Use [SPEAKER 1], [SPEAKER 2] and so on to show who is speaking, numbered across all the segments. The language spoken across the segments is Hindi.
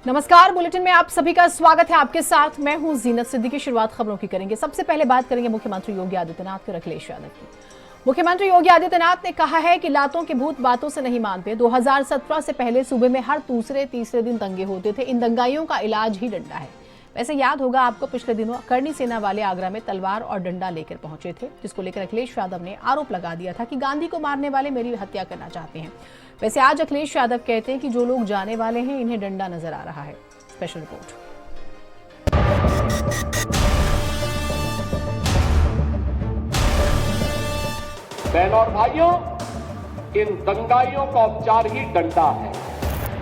[SPEAKER 1] नमस्कार, बुलेटिन में आप सभी का स्वागत है। आपके साथ मैं हूं जीनत सिद्दीकी। शुरुआत खबरों की करेंगे। सबसे पहले बात करेंगे मुख्यमंत्री योगी आदित्यनाथ और अखिलेश यादव की। मुख्यमंत्री योगी आदित्यनाथ ने कहा है कि लातों के भूत बातों से नहीं मानते। 2017 से पहले सूबे में हर दूसरे तीसरे दिन दंगे होते थे। इन दंगाइयों का इलाज ही डंडा है। वैसे याद होगा आपको, पिछले दिनों करनी सेना वाले आगरा में तलवार और डंडा लेकर पहुंचे थे, जिसको लेकर अखिलेश यादव ने आरोप लगा दिया था कि गांधी को मारने वाले मेरी हत्या करना चाहते हैं। वैसे आज अखिलेश यादव कहते हैं कि जो लोग जाने वाले हैं इन्हें डंडा नजर आ रहा है। Special report.
[SPEAKER 2] बहनों और भाइयों, इन दंगाइयों का उपचार ही डंडा है।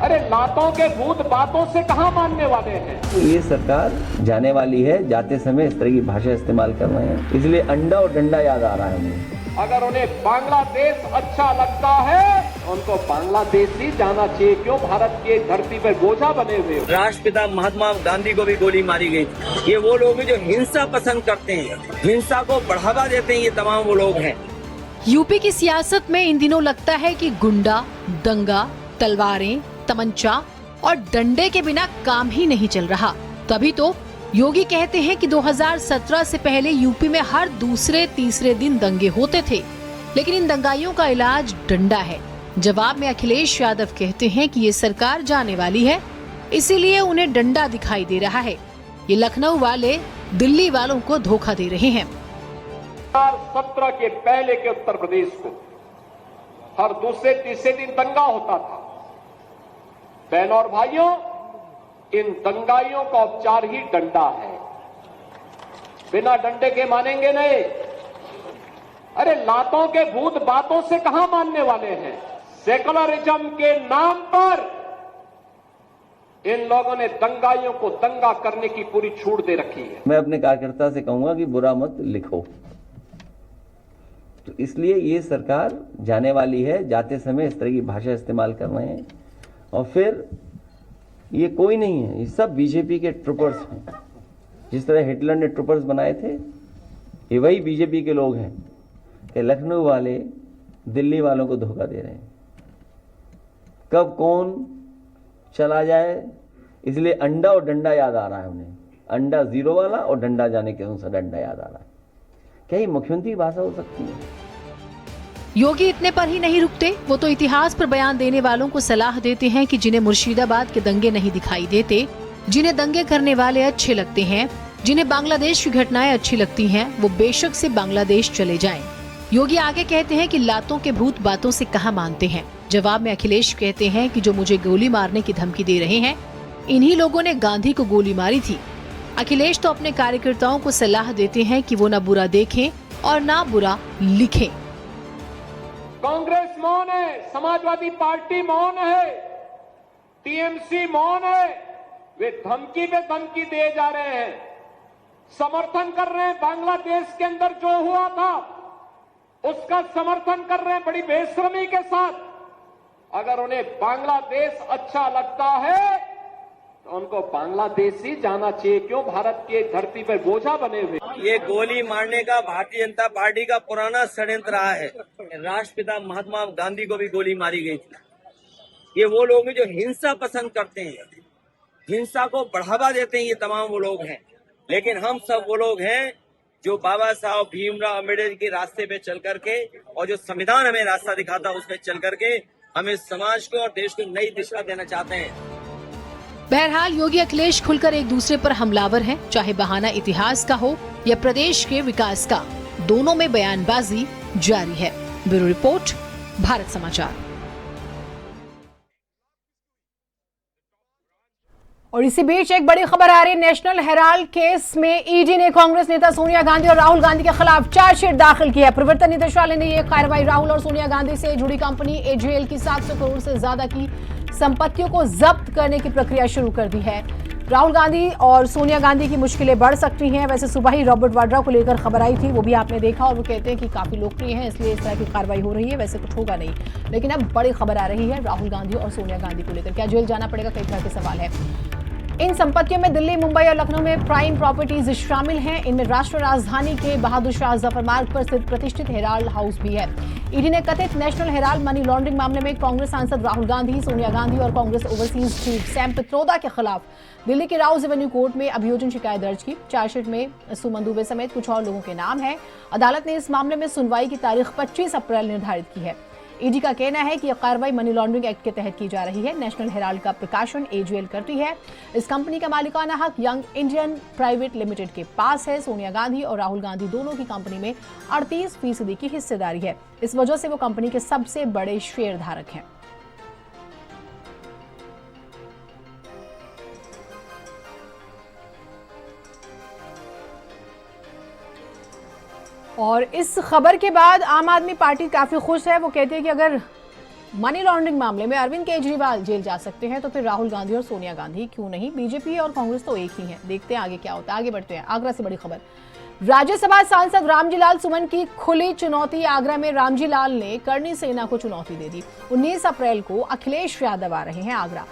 [SPEAKER 2] अरे लातों के भूत बातों से कहां मानने वाले हैं।
[SPEAKER 3] ये सरकार जाने वाली है, जाते समय इस तरह की भाषा इस्तेमाल कर रहे हैं, इसलिए अंडा और डंडा याद आ रहा है उन्हें।
[SPEAKER 2] अगर उन्हें बांग्लादेश अच्छा लगता है तो उनको बांग्लादेश ही जाना चाहिए। क्यों भारत की धरती पर बोझा बने हुए हो।
[SPEAKER 4] राष्ट्रपिता महात्मा गांधी को भी गोली मारी गई थी। ये वो लोग हैं जो हिंसा पसंद करते हैं, हिंसा को बढ़ावा देते हैं। ये तमाम वो लोग हैं।
[SPEAKER 1] यूपी की सियासत में इन दिनों लगता है कि गुंडा, दंगा, तलवारें, तमंचा और डंडे के बिना काम ही नहीं चल रहा। तभी तो योगी कहते हैं कि 2017 से पहले यूपी में हर दूसरे तीसरे दिन दंगे होते थे, लेकिन इन दंगाइयों का इलाज डंडा है। जवाब में अखिलेश यादव कहते हैं कि ये सरकार जाने वाली है, इसीलिए उन्हें डंडा दिखाई दे रहा है। ये लखनऊ वाले दिल्ली वालों को धोखा दे रहे हैं।
[SPEAKER 2] 2017 के पहले के उत्तर प्रदेश को हर दूसरे तीसरे दिन दंगा होता था। बहनों और भाइयों, इन दंगाइयों का उपचार ही डंडा है। बिना डंडे के मानेंगे नहीं। अरे लातों के भूत बातों से कहां मानने वाले हैं। सेकुलरिज्म के नाम पर इन लोगों ने दंगाइयों को दंगा करने की पूरी छूट दे रखी है।
[SPEAKER 3] मैं अपने कार्यकर्ता से कहूंगा कि बुरा मत लिखो। तो इसलिए ये सरकार जाने वाली है, जाते समय इस तरह की भाषा इस्तेमाल कर रहे हैं। और फिर ये कोई नहीं है, ये सब बीजेपी के ट्रूपर्स हैं। जिस तरह हिटलर ने ट्रूपर्स बनाए थे, ये वही बीजेपी के लोग हैं कि लखनऊ वाले दिल्ली वालों को धोखा दे रहे हैं। कब कौन चला जाए, इसलिए अंडा और डंडा याद आ रहा है उन्हें। अंडा जीरो वाला और डंडा जाने के अनुसार डंडा याद आ रहा है। क्या ये मुख्यमंत्री भाषा हो सकती है?
[SPEAKER 1] योगी इतने पर ही नहीं रुकते। वो तो इतिहास पर बयान देने वालों को सलाह देते हैं कि जिन्हें मुर्शिदाबाद के दंगे नहीं दिखाई देते, जिन्हें दंगे करने वाले अच्छे लगते हैं, जिन्हें बांग्लादेश की घटनाएं अच्छी लगती हैं, वो बेशक से बांग्लादेश चले जाएं। योगी आगे कहते हैं कि लातों के भूत बातों से कहां मानते हैं। जवाब में अखिलेश कहते हैं कि जो मुझे गोली मारने की धमकी दे रहे हैं, इन्हीं लोगों ने गांधी को गोली मारी थी। अखिलेश तो अपने कार्यकर्ताओं को सलाह देते हैं कि वो न बुरा देखें और न बुरा लिखें।
[SPEAKER 2] कांग्रेस मौन है, समाजवादी पार्टी मौन है, टीएमसी मौन है। वे धमकी पे धमकी दिए जा रहे हैं, समर्थन कर रहे हैं। बांग्लादेश के अंदर जो हुआ था उसका समर्थन कर रहे हैं बड़ी बेशर्मी के साथ। अगर उन्हें बांग्लादेश अच्छा लगता है तो उनको बांग्लादेश ही जाना चाहिए। क्यों भारत की धरती पर बोझा बने हुए।
[SPEAKER 4] ये गोली मारने का भारतीय जनता पार्टी का पुराना षड्यंत्र रहा है। राष्ट्रपिता महात्मा गांधी को भी गोली मारी गई थी। ये वो लोग हैं जो हिंसा पसंद करते हैं, हिंसा को बढ़ावा देते हैं। ये तमाम वो लोग हैं। लेकिन हम सब वो लोग हैं जो बाबा साहब भीमराव अम्बेडकर के रास्ते पे चल करके और जो संविधान हमें रास्ता दिखाता है उस पर चल करके हमें समाज को और देश को नई दिशा देना चाहते हैं।
[SPEAKER 1] बहरहाल योगी अखिलेश खुलकर एक दूसरे पर हमलावर हैं। चाहे बहाना इतिहास का हो या प्रदेश के विकास का, दोनों में बयानबाजी जारी है। ब्यूरो रिपोर्ट, भारत समाचार। और इसी बीच एक बड़ी खबर आ रही है। नेशनल हेराल्ड केस में ईडी ने कांग्रेस नेता सोनिया गांधी और राहुल गांधी के खिलाफ चार्जशीट दाखिल की है। प्रवर्तन निदेशालय ने यह कार्रवाई राहुल और सोनिया गांधी से जुड़ी कंपनी एजेएल की 700 करोड़ से ज्यादा की संपत्तियों को जब्त करने की प्रक्रिया शुरू कर दी है। राहुल गांधी और सोनिया गांधी की मुश्किलें बढ़ सकती हैं। वैसे सुबह ही रॉबर्ट वाड्रा को लेकर खबर आई थी, वो भी आपने देखा, और वो कहते हैं कि काफी लोकप्रिय हैं, इसलिए इस तरह की कार्रवाई हो रही है। वैसे कुछ होगा नहीं, लेकिन अब बड़ी खबर आ रही है राहुल गांधी और सोनिया गांधी को लेकर। क्या जेल जाना पड़ेगा, कई तरह के सवाल है। इन संपत्तियों में दिल्ली, मुंबई और लखनऊ में प्राइम प्रॉपर्टीज शामिल हैं। इनमें राष्ट्रीय राजधानी के बहादुर शाह जफर मार्ग पर स्थित प्रतिष्ठित हेराल्ड हाउस भी है। ईडी ने कथित नेशनल हेराल्ड मनी लॉन्ड्रिंग मामले में कांग्रेस सांसद राहुल गांधी, सोनिया गांधी और Congress overseas chief Sam Pitroda के खिलाफ दिल्ली के राउज एवेन्यू कोर्ट में अभियोजन शिकायत दर्ज की। चार्जशीट में सुमन दुबे समेत कुछ और लोगों के नाम हैं। अदालत ने इस मामले में सुनवाई की तारीख 25 अप्रैल निर्धारित की है। ईडी का कहना है कि यह कार्रवाई मनी लॉन्ड्रिंग एक्ट के तहत की जा रही है। नेशनल हेराल्ड का प्रकाशन एजेएल करती है। इस कंपनी का मालिकाना हक यंग इंडियन प्राइवेट लिमिटेड के पास है। सोनिया गांधी और राहुल गांधी दोनों की कंपनी में 38% की हिस्सेदारी है। इस वजह से वो कंपनी के सबसे बड़े शेयर धारक हैं। और इस खबर के बाद आम आदमी पार्टी काफी खुश है। वो कहती है कि अगर मनी लॉन्ड्रिंग मामले में अरविंद केजरीवाल जेल जा सकते हैं तो फिर राहुल गांधी और सोनिया गांधी क्यों नहीं। बीजेपी और कांग्रेस तो एक ही हैं। देखते हैं आगे क्या होता है। आगे बढ़ते हैं। आगरा से बड़ी खबर। राज्यसभा सांसद रामजी लाल सुमन की खुली चुनौती। आगरा में रामजी लाल ने करणी सेना को चुनौती दे दी। 19 अप्रैल को अखिलेश यादव आ रहे हैं आगरा।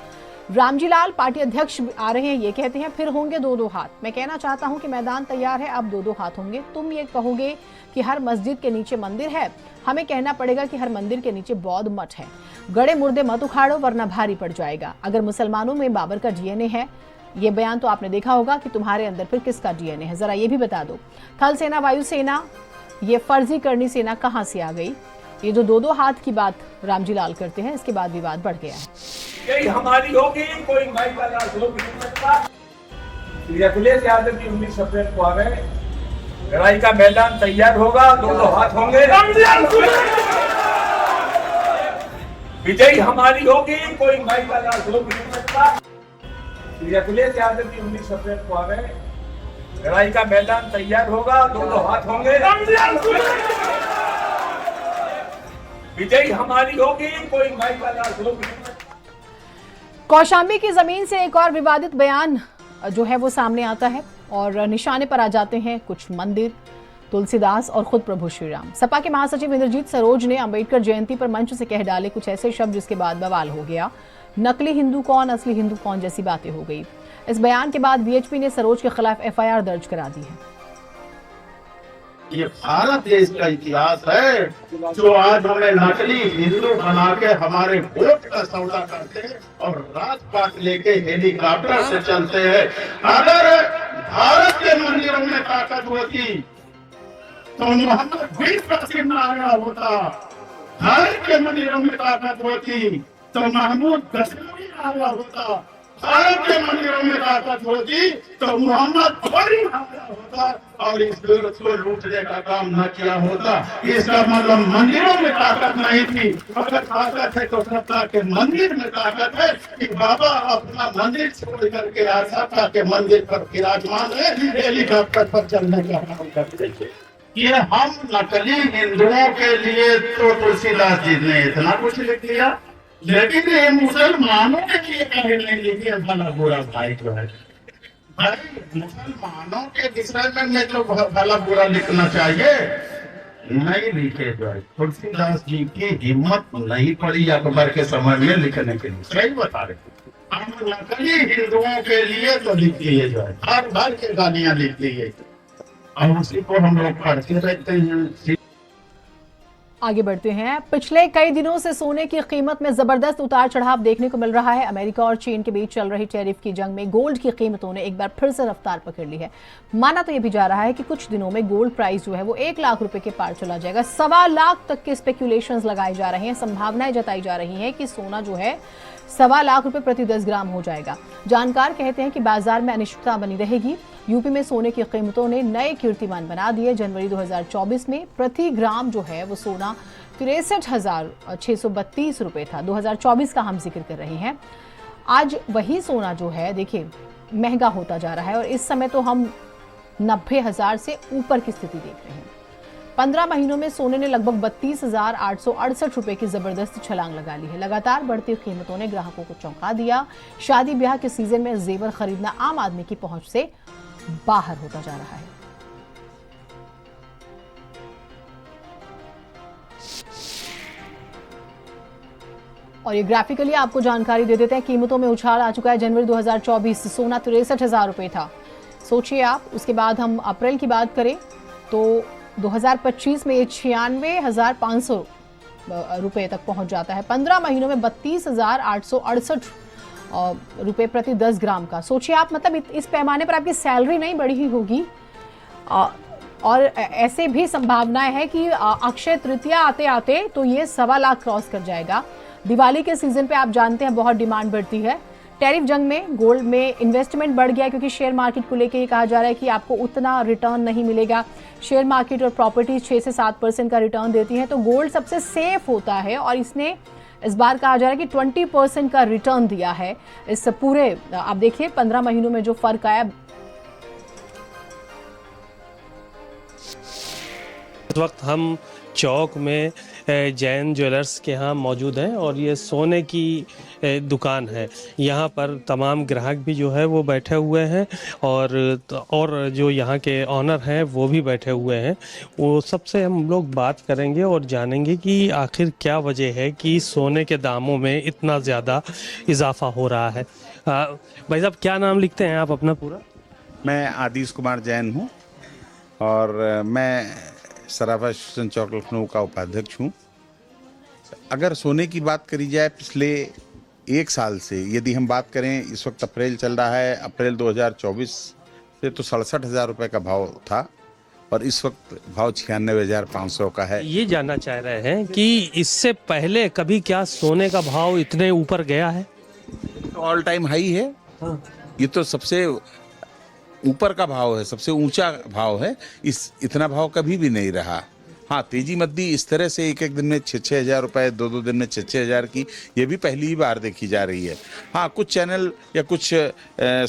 [SPEAKER 1] रामजी लाल पार्टी अध्यक्ष आ रहे हैं। ये कहते हैं फिर होंगे 2-2 हाथ। मैं कहना चाहता हूं कि मैदान तैयार है, अब 2-2 हाथ होंगे। तुम ये कहोगे कि हर मस्जिद के नीचे मंदिर है, हमें कहना पड़ेगा कि हर मंदिर के नीचे बौद्ध मठ है। गड़े मुर्दे मत उखाड़ो वरना भारी पड़ जाएगा। अगर मुसलमानों में बाबर का डीएनए है, ये बयान तो आपने देखा होगा कि तुम्हारे अंदर फिर किसका डीएनए है, जरा ये भी बता दो। थल सेना, वायुसेना, ये फर्जी करणी सेना कहां से आ गई। ये जो 2-2 हाथ की बात रामजी लाल करते हैं, इसके बाद विवाद बढ़ गया है।
[SPEAKER 2] यही हमारी होगी, कोई माई का लाल हो नहीं सकता। अखिलेश यादव की 19 अप्रैल को आ गए। लड़ाई का मैदान तैयार होगा, 2-2 हाथ होंगे। विजयी हमारी होगी, कोई माई का लाल हो नहीं सकता। अखिलेश यादव की 19 अप्रैल को आ गए। लड़ाई का मैदान तैयार होगा, 2-2 हाथ होंगे। विजयी हमारी होगी, कोई माई का लाल हो नहीं सकता।
[SPEAKER 1] कौशाम्बी की जमीन से एक और विवादित बयान जो है वो सामने आता है और निशाने पर आ जाते हैं कुछ मंदिर, तुलसीदास और खुद प्रभु श्री राम। सपा के महासचिव इंद्रजीत सरोज ने अंबेडकर जयंती पर मंच से कह डाले कुछ ऐसे शब्द जिसके बाद बवाल हो गया। नकली हिंदू कौन, असली हिंदू कौन जैसी बातें हो गई। इस बयान के बाद वीएचपी ने सरोज के खिलाफ एफआईआर दर्ज करा दी है।
[SPEAKER 5] ये भारत देश का इतिहास है जो आज हमें नकली हिंदू बना के हमारे वोट का सौदा करते हैं और राजपाट लेके हेलीकॉप्टर से चलते हैं। अगर भारत के मंदिरों में ताकत होती तो मोहम्मद बिन कासिम आया होता। भारत के मंदिरों में ताकत होती तो महमूद गजनवी आया होता। भारत के मंदिरों में ताकत होती तो मोहम्मद घोरी आया होता और इस देश को लूटने का काम न किया होता। इसका मतलब मंदिरों में ताकत नहीं थी। अगर ताकत है तो सत्ता के मंदिर में ताकत है कि बाबा अपना मंदिर छोड़ करके आ सत्ता के मंदिर पर विराजमान है, हेलीकॉप्टर पर चलने का काम करते थे। ये हम नकली हिंदुओं के लिए तो तुलसीदास जी ने इतना कुछ लिख दिया, लेकिन ये मुसलमानों के लिए कहीं नहीं लिखे भला बुरा भाई जो है। भाई मुसलमानों के विषय में तो भला बुरा लिखना चाहिए, नहीं लिखे जो है। तुलसीदास जी की हिम्मत नहीं पड़ी अकबर के समय में लिखने के लिए, सही बता रहे। हम नकली हिंदुओं के लिए तो लिख दिए जो है, हर भर के गालियां लिख दिए और उसी को हम लोग पढ़ते रहते हैं।
[SPEAKER 1] आगे बढ़ते हैं। पिछले कई दिनों से सोने की कीमत में जबरदस्त उतार चढ़ाव देखने को मिल रहा है। अमेरिका और चीन के बीच चल रही टैरिफ की जंग में गोल्ड की कीमतों ने एक बार फिर से रफ्तार पकड़ ली है। माना तो यह भी जा रहा है कि कुछ दिनों में गोल्ड प्राइस जो है वो 1 लाख रुपए के पार चला जाएगा। 1.25 लाख तक के स्पेकुलेशंस लगाए जा रहे हैं। संभावनाएं जताई जा रही है कि सोना जो है 1.25 लाख रुपए प्रति 10 ग्राम हो जाएगा। जानकार कहते हैं कि बाजार में अनिश्चितता बनी रहेगी। यूपी में सोने की कीमतों ने नए कीर्तिमान बना दिए। जनवरी 2024 में प्रति ग्राम जो है वो सोना 63,632 रुपए था। 2024 का हम जिक्र कर रहे हैं। आज वही सोना जो है देखिए महंगा होता जा रहा है और इस समय तो हम 90,000 से ऊपर की स्थिति देख रहे हैं। 15 महीनों में सोने ने लगभग 32,868 रुपए की जबरदस्त छलांग लगा ली है। लगातार बढ़ती कीमतों ने ग्राहकों को चौंका दिया। शादी ब्याह के सीजन में जेवर खरीदना आम आदमी की पहुंच से बाहर होता जा रहा है। और ये ग्राफिकली आपको जानकारी दे देते हैं। कीमतों में उछाल आ चुका है। जनवरी 2024 सोना 63,000 रुपये था, सोचिए आप। उसके बाद हम अप्रैल की बात करें तो 2025 में ये 96,500 रुपये तक पहुंच जाता है। 15 महीनों में 32,868 रुपये प्रति 10 ग्राम का। सोचिए आप, मतलब इस पैमाने पर आपकी सैलरी नहीं बढ़ी होगी। और ऐसे भी संभावनाएं है कि अक्षय तृतीया आते आते तो ये 1.25 लाख क्रॉस कर जाएगा। दिवाली के सीजन पे आप जानते हैं बहुत डिमांड बढ़ती है। टैरिफ जंग में गोल्ड में इन्वेस्टमेंट बढ़ गया क्योंकि शेयर मार्केट को लेकर ये कहा जा रहा है कि आपको उतना रिटर्न नहीं मिलेगा। शेयर मार्केट और प्रॉपर्टीज 6 से 7% का रिटर्न देती हैं, तो गोल्ड सबसे सेफ होता है और इसने इस बार कहा जा रहा है कि 20% का रिटर्न दिया है। इस पूरे आप देखिए 15 महीनों में जो फर्क आया।
[SPEAKER 6] इस वक्त हम चौक में जैन ज्वेलर्स के यहाँ मौजूद हैं और ये सोने की दुकान है। यहाँ पर तमाम ग्राहक भी जो है वो बैठे हुए हैं और जो यहाँ के ऑनर हैं वो भी बैठे हुए हैं। वो सबसे हम लोग बात करेंगे और जानेंगे कि आखिर क्या वजह है कि सोने के दामों में इतना ज़्यादा इजाफा हो रहा है। भाई साहब, क्या नाम लिखते हैं आप अपना पूरा?
[SPEAKER 7] मैं आदिश कुमार जैन हूँ और मैं सराफा स्टेशन चौक लखनऊ का उपाध्यक्ष हूँ। अगर सोने की बात करी जाए पिछले 1 साल से, यदि हम बात करें, इस वक्त अप्रैल चल रहा है, अप्रैल 2024 से तो 67,000 रुपये का भाव था और इस वक्त भाव 96,500 का है।
[SPEAKER 6] ये जानना चाह रहे हैं कि इससे पहले कभी क्या सोने का भाव इतने ऊपर गया है?
[SPEAKER 7] तो ऑल टाइम हाई है। ये तो सबसे ऊपर का भाव है, सबसे ऊंचा भाव है। इतना भाव कभी भी नहीं रहा। हाँ, तेजी मद्दी इस तरह से एक दिन में 6-6 हज़ार रुपये, 2-2 दिन में 6-6 हज़ार की, ये भी पहली ही बार देखी जा रही है। हाँ, कुछ चैनल या कुछ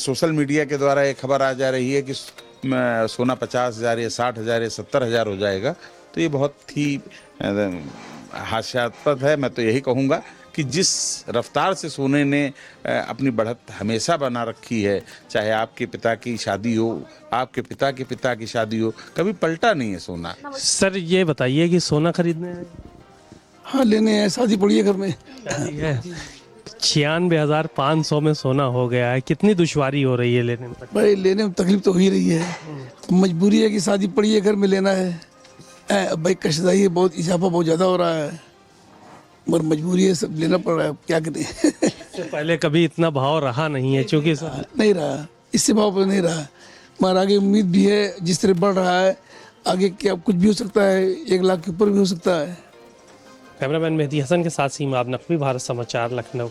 [SPEAKER 7] सोशल मीडिया के द्वारा ये खबर आ जा रही है कि सोना 50,000 या 60,000 या 70,000 हो जाएगा, तो ये बहुत ही हास्यास्पद है। मैं तो यही कहूँगा कि जिस रफ्तार से सोने ने अपनी बढ़त हमेशा बना रखी है, चाहे आपके पिता की शादी हो, आपके पिता के पिता की शादी हो, कभी पलटा नहीं है सोना।
[SPEAKER 6] सर ये बताइए कि सोना खरीदने हैं?
[SPEAKER 8] हाँ, लेने हैं, शादी पड़ी है घर में।
[SPEAKER 6] 96,500 में सोना हो गया है। कितनी दुश्वारी हो रही है लेने में?
[SPEAKER 8] भाई लेने में तकलीफ तो हो ही रही है, मजबूरी है कि शादी पड़ी है, घर में लेना है। भाई कष्टदायी है, बहुत इजाफा बहुत ज़्यादा हो रहा है, मगर मजबूरी है, सब लेना पड़ रहा है, क्या करें।
[SPEAKER 6] इससे पहले कभी इतना भाव रहा नहीं है, क्योंकि
[SPEAKER 8] नहीं रहा, इससे भाव पर नहीं रहा, मगर आगे उम्मीद भी है जिस तरह बढ़ रहा है, आगे क्या कुछ भी हो सकता है, 1 लाख के ऊपर भी हो सकता है।
[SPEAKER 6] कैमरामैन मेहदी हसन के साथ सीमा नकवी, भारत समाचार, लखनऊ।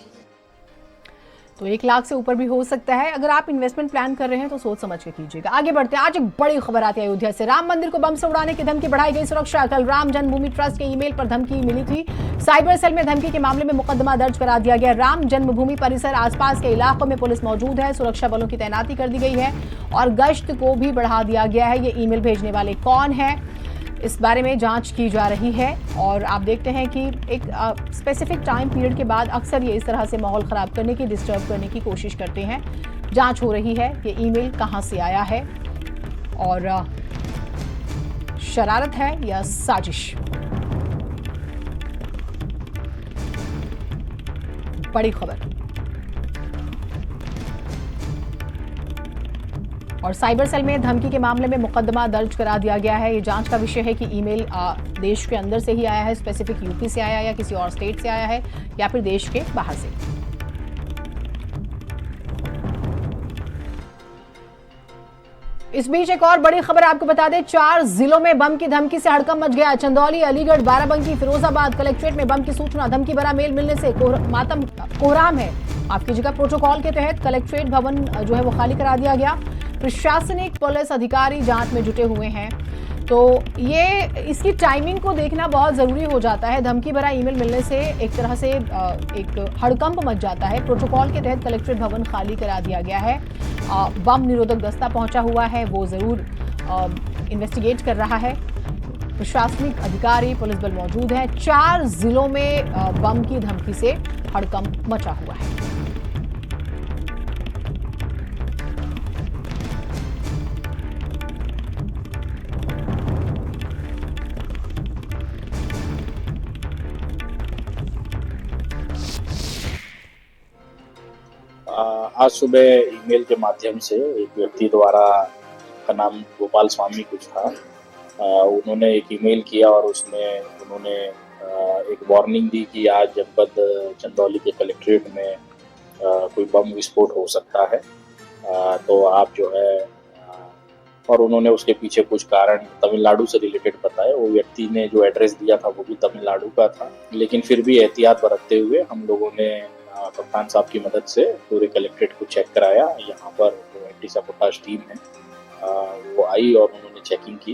[SPEAKER 1] तो 1 लाख से ऊपर भी हो सकता है। अगर आप इन्वेस्टमेंट प्लान कर रहे हैं तो सोच समझ के कीजिएगा। आगे बढ़ते हैं। आज एक बड़ी खबर आती है अयोध्या से। राम मंदिर को बम से उड़ाने की धमकी, बढ़ाई गई सुरक्षा। कल राम जन्मभूमि ट्रस्ट के ईमेल पर धमकी मिली थी। साइबर सेल में धमकी के मामले में मुकदमा दर्ज करा दिया गया। राम जन्मभूमि परिसर आसपास के इलाकों में पुलिस मौजूद है, सुरक्षा बलों की तैनाती कर दी गई है और गश्त को भी बढ़ा दिया गया है। ये ईमेल भेजने वाले कौन है, इस बारे में जांच की जा रही है। और आप देखते हैं कि एक स्पेसिफिक टाइम पीरियड के बाद अक्सर ये इस तरह से माहौल ख़राब करने की, डिस्टर्ब करने की कोशिश करते हैं। जांच हो रही है कि ईमेल कहां से आया है और शरारत है या साजिश। बड़ी खबर। और साइबर सेल में धमकी के मामले में मुकदमा दर्ज करा दिया गया है। ये जांच का विषय है कि ईमेल देश के अंदर से ही आया है, स्पेसिफिक यूपी से आया है या किसी और स्टेट से आया है या फिर देश के बाहर से। इस बीच एक और बड़ी खबर आपको बता दें। 4 जिलों में बम की धमकी से हड़कंप मच गया। चंदौली, अलीगढ़, बाराबंकी, फिरोजाबाद कलेक्ट्रेट में बम की सूचना। धमकी भरा मेल मिलने से मातम कोहराम है। आपकी जगह प्रोटोकॉल के तहत कलेक्ट्रेट भवन जो है वो खाली करा दिया गया। प्रशासनिक पुलिस अधिकारी जांच में जुटे हुए हैं। तो ये इसकी टाइमिंग को देखना बहुत ज़रूरी हो जाता है। धमकी भरा ईमेल मिलने से एक तरह से एक हड़कंप मच जाता है। प्रोटोकॉल के तहत कलेक्ट्रेट भवन खाली करा दिया गया है। बम निरोधक दस्ता पहुंचा हुआ है, वो ज़रूर इन्वेस्टिगेट कर रहा है। प्रशासनिक अधिकारी, पुलिस बल मौजूद है। 4 जिलों में बम की धमकी से हड़कंप मचा हुआ है।
[SPEAKER 9] आज सुबह ईमेल के माध्यम से एक व्यक्ति द्वारा, का नाम गोपाल स्वामी कुछ था, उन्होंने एक ईमेल किया और उसमें उन्होंने एक वार्निंग दी कि आज जनपद चंदौली के कलेक्ट्रेट में कोई बम विस्फोट हो सकता है, तो आप जो है, और उन्होंने उसके पीछे कुछ कारण तमिलनाडु से रिलेटेड बताया। वो व्यक्ति ने जो एड्रेस दिया था वो भी तमिलनाडु का था, लेकिन फिर भी एहतियात बरतते हुए हम लोगों ने कप्तान साहब की मदद से पूरे कलेक्ट्रेट को चेक कराया। यहाँ पर जो एंटी सैबोटाज टीम है वो आई और उन्होंने चेकिंग की।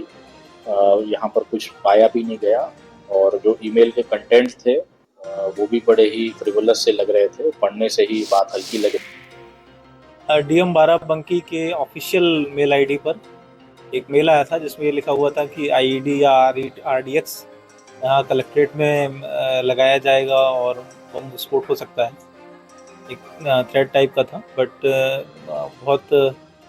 [SPEAKER 9] यहाँ पर कुछ पाया भी नहीं गया और जो ईमेल के कंटेंट्स थे वो भी बड़े ही फ्रिवोलस से लग रहे थे, पढ़ने से ही बात हल्की लग रही।
[SPEAKER 10] DM बाराबंकी के ऑफिशियल मेल आईडी पर एक मेल आया था जिसमें ये लिखा हुआ था कि IED या RDX यहाँ कलेक्ट्रेट में लगाया जाएगा और बम विस्फोट हो सकता है। एक थ्रेट टाइप का था, बट बहुत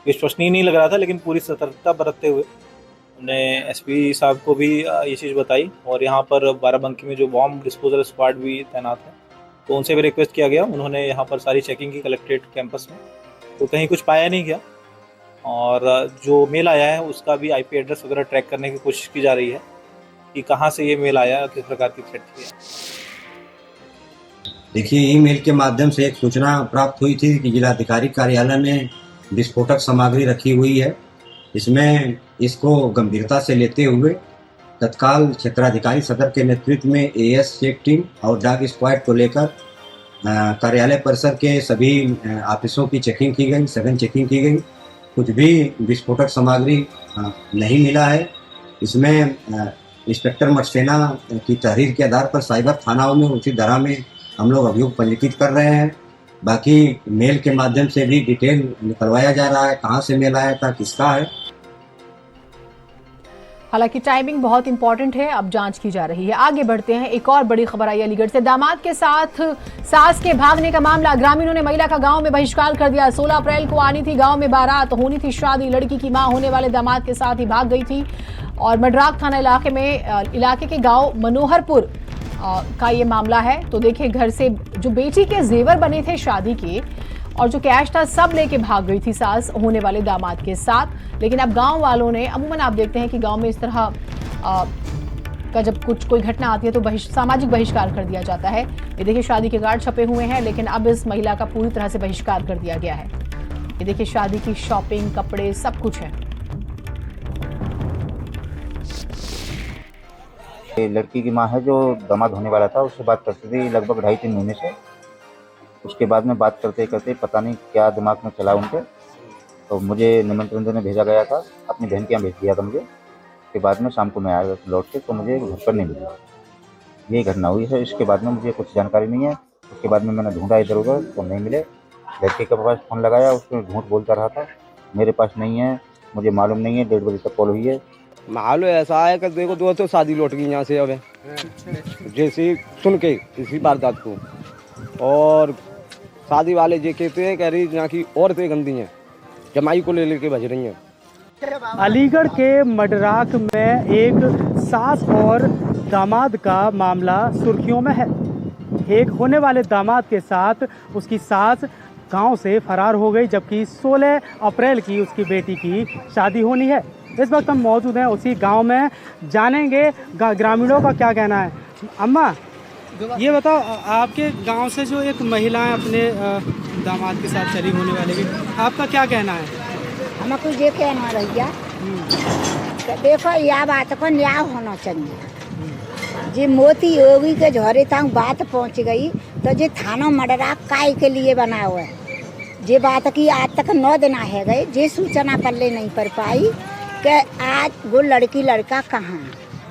[SPEAKER 10] विश्वसनीय नहीं लग रहा था, लेकिन पूरी सतर्कता बरतते हुए हमने SP साहब को भी ये चीज़ बताई और यहाँ पर बाराबंकी में जो बॉम्ब डिस्पोजल स्क्वाड भी तैनात है तो उनसे भी रिक्वेस्ट किया गया। उन्होंने यहाँ पर सारी चेकिंग की कलेक्ट्रेट कैंपस में, तो कहीं कुछ पाया नहीं गया। और जो मेल आया है उसका भी IP एड्रेस वगैरह ट्रैक करने की कोशिश की जा रही है कि कहाँ से ये मेल आया, किस प्रकार की थ्रेट थी।
[SPEAKER 11] देखिए, ईमेल के माध्यम से एक सूचना प्राप्त हुई थी कि जिलाधिकारी कार्यालय में विस्फोटक सामग्री रखी हुई है। इसमें इसको गंभीरता से लेते हुए तत्काल क्षेत्राधिकारी सदर के नेतृत्व में AS चेक टीम और डॉग स्क्वाड को लेकर कार्यालय परिसर के सभी ऑफिसों की चेकिंग की गई, सघन चेकिंग की गई। कुछ भी विस्फोटक सामग्री नहीं मिला है। इसमें इंस्पेक्टर मटसेना की तहरीर के आधार पर साइबर थानाओं में उचित धारा में हम लोग अभियोग पंजीकृत कर रहे हैं। बाकी मेल के माध्यम से भी डिटेल निकलवाया जा रहा है, कहाँ से मेल आया था, किसका है।
[SPEAKER 1] हालांकि टाइमिंग बहुत इंपॉर्टेंट है, अब जांच की जा रही है। आगे बढ़ते हैं, एक और बड़ी खबर आई अलीगढ़ से। दामाद के साथ सास के भागने का मामला, ग्रामीणों ने महिला का गांव में बहिष्कार कर दिया। 16 अप्रैल को आनी थी गांव में बारात, होनी थी शादी। लड़की की मां होने वाले दामाद के साथ ही भाग गई थी और मडराक थाना इलाके के गांव मनोहरपुर का ये मामला है। तो देखिए, घर से जो बेटी के जेवर बने थे शादी के और जो कैश था सब लेके भाग गई थी सास होने वाले दामाद के साथ। लेकिन अब गांव वालों ने, अमूमन आप देखते हैं कि गांव में इस तरह का जब कोई घटना आती है तो सामाजिक बहिष्कार कर दिया जाता है। ये देखिए, शादी के कार्ड छपे हुए हैं, लेकिन अब इस महिला का पूरी तरह से बहिष्कार कर दिया गया है। ये देखिए, शादी की शॉपिंग, कपड़े, सब कुछ है।
[SPEAKER 12] लड़की की मां है जो दामाद होने वाला था, उससे बात करती थी लगभग 2.5-3 महीने से। उसके बाद में बात करते करते पता नहीं क्या दिमाग में चला उनके, तो मुझे निमंत्रण देने भेजा गया था, अपनी बहन के यहाँ भेज दिया था मुझे। उसके बाद में शाम को मैं आया लौट के, तो मुझे घर पर नहीं मिला। यही घटना हुई है। इसके बाद में मुझे कुछ जानकारी नहीं है। उसके बाद में मैंने ढूंढा इधर उधर तो नहीं मिले। लड़के के पास फ़ोन लगाया, उसमें झूठ बोलता रहा था, मेरे पास नहीं है, मुझे मालूम नहीं है। 1:30 बजे तक कॉल हुई है।
[SPEAKER 13] मालूम ऐसा है कि देखो दोस्तों शादी लौट गई यहाँ से, अब जैसे सुन के इसी वारदात को, और शादी वाले जे कहते हैं कह रही यहाँ की औरतें गंदी हैं, जमाई को ले लेके भज रही हैं।
[SPEAKER 14] अलीगढ़ के मडराक में एक सास और दामाद का मामला सुर्खियों में है। एक होने वाले दामाद के साथ उसकी सास गांव से फरार हो गई, जबकि 16 अप्रैल की उसकी बेटी की शादी होनी है। इस वक्त हम मौजूद हैं उसी गांव में, जानेंगे ग्रामीणों का क्या कहना है। अम्मा, ये बताओ, आपके गांव से जो एक महिलाएं अपने दामाद के साथ शरीक होने वाले भी, आपका क्या कहना है?
[SPEAKER 15] हमको ये कहना भैया, देखो यह बात को न्याय होना चाहिए। जी मोती योगी के झोरे तक बात पहुंच गई तो जी थाना मडराक काय के लिए बना हुआ है। ये बात की आज तक 9 दिन है गए, ये सूचना पल्ले नहीं पड़ पाई कि आज वो लड़की लड़का कहाँ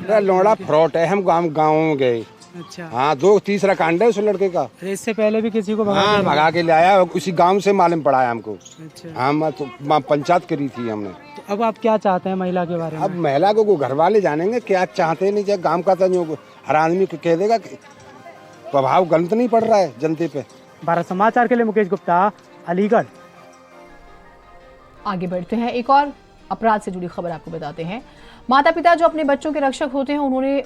[SPEAKER 15] है।
[SPEAKER 13] लौड़ा फ्रॉड है। हम गाँव में गए।
[SPEAKER 14] अच्छा।
[SPEAKER 13] हाँ, 2 तीसरा कांड है उस लड़के का।
[SPEAKER 14] इससे पहले भी किसी को
[SPEAKER 13] भगा के ले आया, उसी गांव से मालूम पड़ा है हमको।
[SPEAKER 14] अच्छा।
[SPEAKER 13] हम तो पंचायत करी थी हमने।
[SPEAKER 14] तो अब आप क्या चाहते हैं महिला के बारे में?
[SPEAKER 13] अब महिला को घर वाले जानेंगे क्या चाहते नहीं। चाहे गांव का तो हर आदमी को कह देगा कि प्रभाव गलत नहीं पड़ रहा है जनते पे।
[SPEAKER 14] भारत समाचार के लिए मुकेश गुप्ता, अलीगढ़।
[SPEAKER 1] आगे बढ़ते हैं, एक और अपराध से जुड़ी खबर आपको बताते हैं। माता पिता जो अपने बच्चों के रक्षक होते हैं, उन्होंने